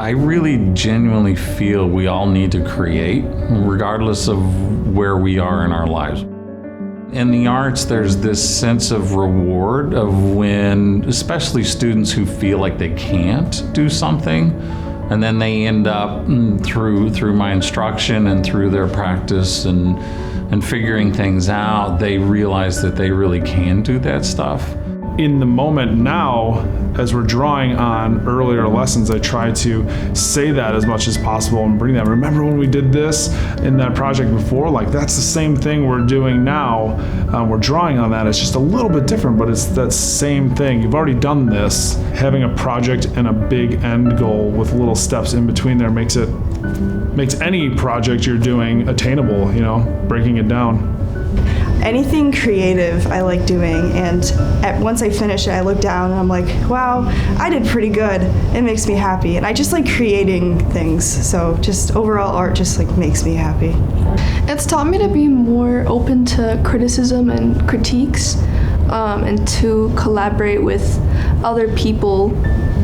I really genuinely feel we all need to create, regardless of where we are in our lives. In the arts, there's this sense of reward of when, especially students who feel like they can't do something, and then they end up through my instruction and through their practice and figuring things out, they realize that they really can do that stuff. In the moment now, as we're drawing on earlier lessons, I try to say that as much as possible and bring that. Remember when we did this in that project before? Like, that's the same thing we're doing now. We're drawing on that. It's just a little bit different, but it's that same thing. You've already done this. Having a project and a big end goal with little steps in between there makes any project you're doing attainable, breaking it down. Anything creative I like doing, and once I finish it, I look down and I'm like, wow, I did pretty good. It makes me happy, and I just like creating things. So just overall art just like makes me happy. It's taught me to be more open to criticism and critiques, and to collaborate with other people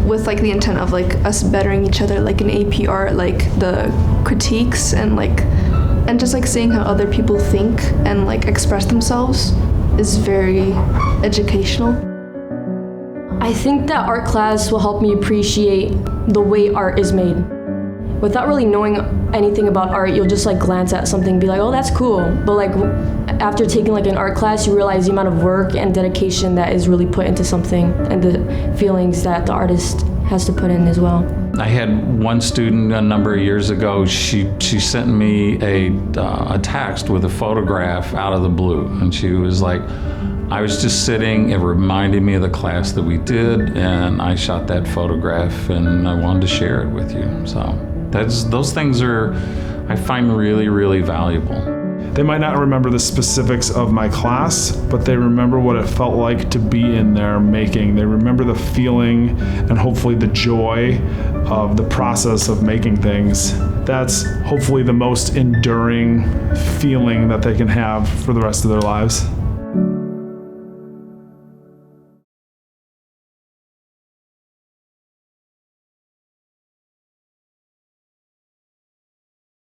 with like the intent of like us bettering each other, like in AP art, like the critiques and just like seeing how other people think and like express themselves is very educational. I think that art class will help me appreciate the way art is made. Without really knowing anything about art, you'll just like glance at something and be like, oh, that's cool. But like after taking like an art class, you realize the amount of work and dedication that is really put into something and the feelings that the artist has to put in as well. I had one student a number of years ago, she sent me a text with a photograph out of the blue. And she was like, I was just sitting, it reminded me of the class that we did, and I shot that photograph and I wanted to share it with you. So those things I find really, really valuable. They might not remember the specifics of my class, but they remember what it felt like to be in there making. They remember the feeling and hopefully the joy of the process of making things. That's hopefully the most enduring feeling that they can have for the rest of their lives.